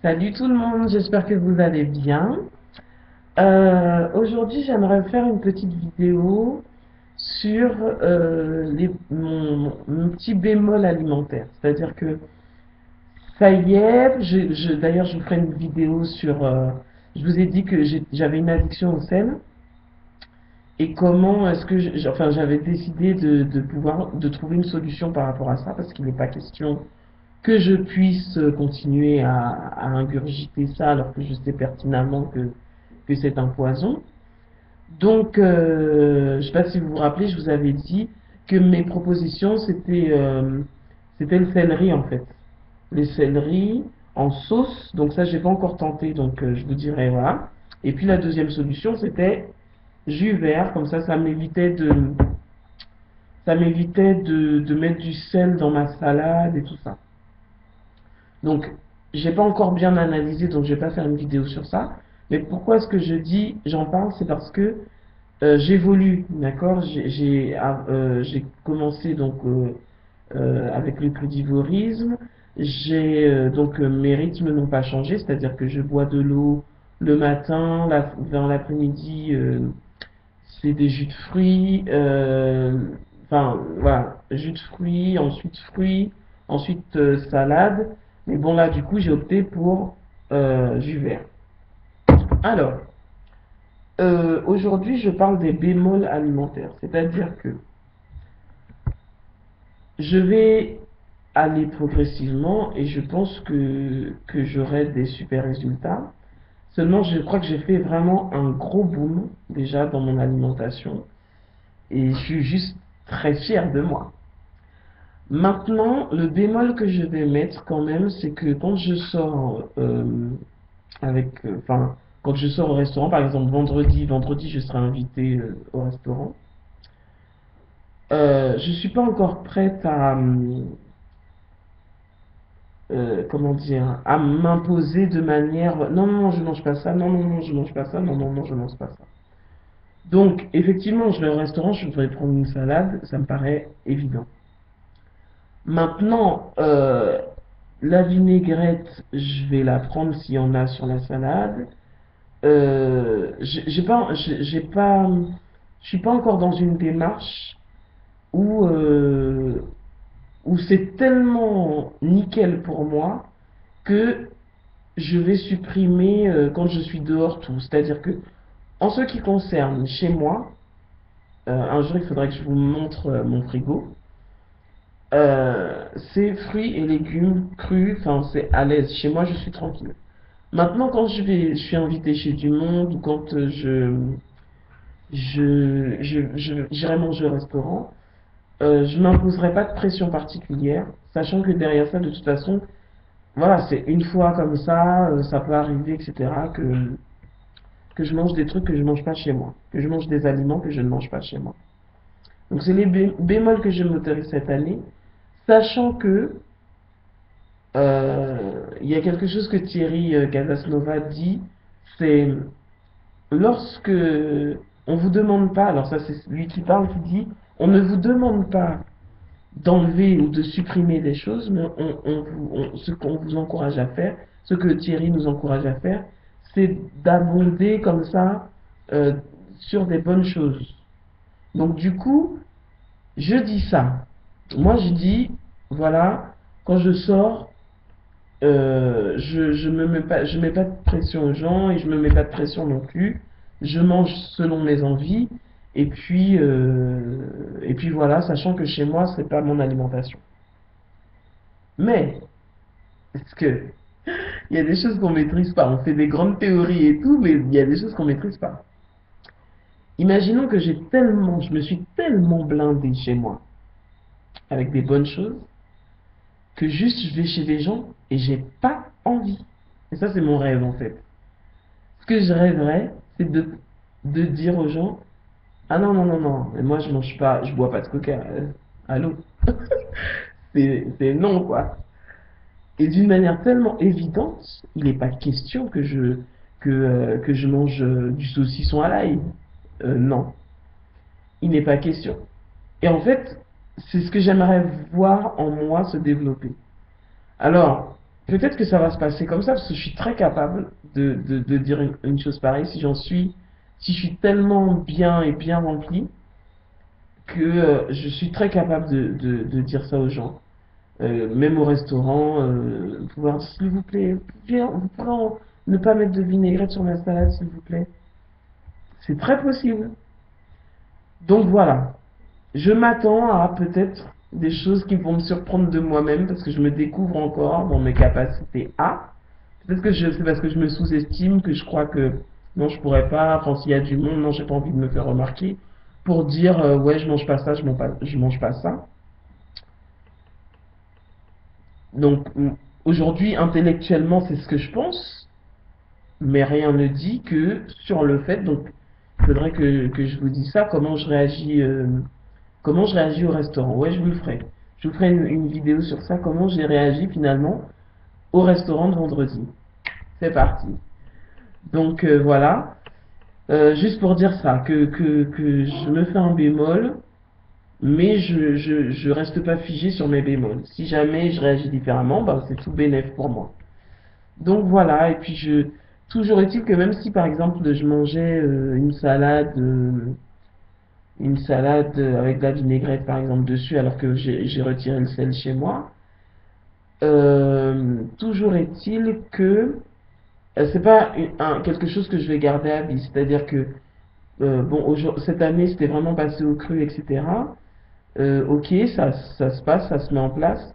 Salut tout le monde, j'espère que vous allez bien. Aujourd'hui, j'aimerais faire une petite vidéo sur mon petit bémol alimentaire. C'est-à-dire que ça y est, d'ailleurs, je vous ferai une vidéo sur... je vous ai dit que j'avais une addiction au sel et comment est-ce que... enfin, j'avais décidé de trouver une solution par rapport à ça parce qu'il n'est pas question que je puisse continuer à ingurgiter ça alors que je sais pertinemment que c'est un poison. Donc, je ne sais pas si vous vous rappelez, je vous avais dit que mes propositions, c'était le céleri en fait. Les céleris en sauce, donc ça, j'ai pas encore tenté, donc je vous dirai voilà. Et puis la deuxième solution, c'était jus vert, comme ça m'évitait de mettre du sel dans ma salade et tout ça. Donc, j'ai pas encore bien analysé, donc je vais pas faire une vidéo sur ça. Mais pourquoi est-ce que j'en parle, c'est parce que j'évolue, d'accord? J'ai commencé donc avec le crudivorisme. Mes rythmes n'ont pas changé, c'est-à-dire que je bois de l'eau le matin, vers l'après-midi, c'est des jus de fruits. Enfin, voilà, jus de fruits, ensuite salade. Mais bon, là, du coup, j'ai opté pour jus vert. Alors, aujourd'hui, je parle des bémols alimentaires. C'est-à-dire que je vais aller progressivement et je pense que j'aurai des super résultats. Seulement, je crois que j'ai fait vraiment un gros boom déjà dans mon alimentation et je suis juste très fier de moi. Maintenant, le bémol que je vais mettre quand même, c'est que quand je sors enfin, quand je sors au restaurant, par exemple vendredi, je serai invité au restaurant. Je suis pas encore prête comment dire, à m'imposer de manière, non, non, non, je mange pas ça, non, non, non, je mange pas ça, non, non, non, je mange pas ça. Donc, effectivement, je vais au restaurant, je vais prendre une salade, ça me paraît évident. Maintenant, la vinaigrette, je vais la prendre s'il y en a sur la salade. J'ai pas, je suis pas encore dans une démarche où, où c'est tellement nickel pour moi que je vais supprimer quand je suis dehors tout. C'est-à-dire que, en ce qui concerne chez moi, un jour il faudrait que je vous montre mon frigo. C'est fruits et légumes crus, enfin c'est à l'aise. Chez moi, je suis tranquille. Maintenant, quand je suis invité chez du monde ou quand j'irai manger au restaurant, je m'imposerai pas de pression particulière, sachant que derrière ça, de toute façon, voilà, c'est une fois comme ça peut arriver, etc., que je mange des trucs que je mange pas chez moi, que je mange des aliments que je ne mange pas chez moi. Donc c'est les bémols que je m'autorise cette année, sachant que il y a quelque chose que Thierry Casasnova dit, c'est lorsque on vous demande pas, alors ça c'est lui qui parle, qui dit, on ne vous demande pas d'enlever ou de supprimer des choses, mais ce qu'on vous encourage à faire, ce que Thierry nous encourage à faire, c'est d'abonder comme ça euh, sur des bonnes choses. Donc du coup, je dis ça. Moi je dis, voilà, quand je sors, je mets pas de pression aux gens et je me mets pas de pression non plus. Je mange selon mes envies et puis voilà, sachant que chez moi c'est pas mon alimentation. Mais est-ce que il y a des choses qu'on maîtrise pas. On fait des grandes théories et tout, mais il y a des choses qu'on maîtrise pas. Imaginons que je me suis tellement blindé chez moi avec des bonnes choses que juste je vais chez des gens et j'ai pas envie. Et ça c'est mon rêve en fait. Ce que je rêverais, c'est de dire aux gens, ah non, non, non, non, mais moi je mange pas, je bois pas de coca. Allô? C'est non, quoi. Et d'une manière tellement évidente, il n'est pas question que je mange du saucisson à l'ail. Non, il n'est pas question. Et en fait, c'est ce que j'aimerais voir en moi se développer. Alors, peut-être que ça va se passer comme ça, parce que je suis très capable de dire une chose pareille si je suis tellement bien et bien rempli que je suis très capable de dire ça aux gens. Même au restaurant, pouvoir dire, s'il vous plaît, vous pouvez ne pas mettre de vinaigrette sur ma salade, s'il vous plaît. C'est très possible. Donc voilà, je m'attends à peut-être des choses qui vont me surprendre de moi-même parce que je me découvre encore dans mes capacités à. Peut-être que c'est parce que je me sous-estime que je crois que non, je pourrais pas, enfin s'il y a du monde, non, j'ai pas envie de me faire remarquer pour dire ouais, je mange pas ça, je mange pas ça. Donc aujourd'hui, intellectuellement, c'est ce que je pense, mais rien ne dit que sur le fait, donc il faudrait que je vous dise ça, comment je réagis au restaurant. Ouais, je vous le ferai. Je vous ferai une vidéo sur ça, comment j'ai réagi finalement au restaurant de vendredi. C'est parti. Donc voilà. Juste pour dire ça, que je me fais un bémol, mais je reste pas figé sur mes bémols. Si jamais je réagis différemment, ben, c'est tout bénéf pour moi. Donc voilà, et puis toujours est-il que même si par exemple je mangeais une salade avec de la vinaigrette par exemple dessus, alors que j'ai retiré le sel chez moi, toujours est-il que c'est pas quelque chose que je vais garder à vie. C'est-à-dire que bon, cette année, c'était vraiment passé au cru, etc. Ok, ça se passe, ça se met en place.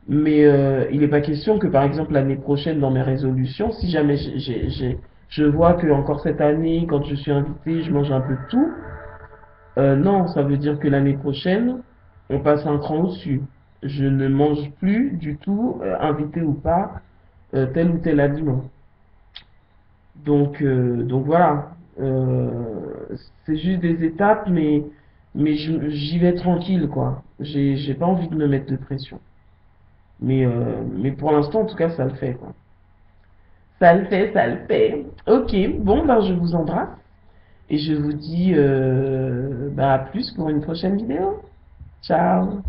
Mais il n'est pas question que, par exemple, l'année prochaine, dans mes résolutions, si jamais je vois que encore cette année, quand je suis invité, je mange un peu de tout, non, ça veut dire que l'année prochaine, on passe un cran au-dessus. Je ne mange plus du tout, invité ou pas, tel ou tel aliment. Donc voilà. C'est juste des étapes, mais j'y vais tranquille, quoi. J'ai pas envie de me mettre de pression. Mais pour l'instant, en tout cas, ça le fait, quoi. Ça le fait, ça le fait. Ok, bon, ben je vous embrasse et je vous dis bah, à plus pour une prochaine vidéo. Ciao.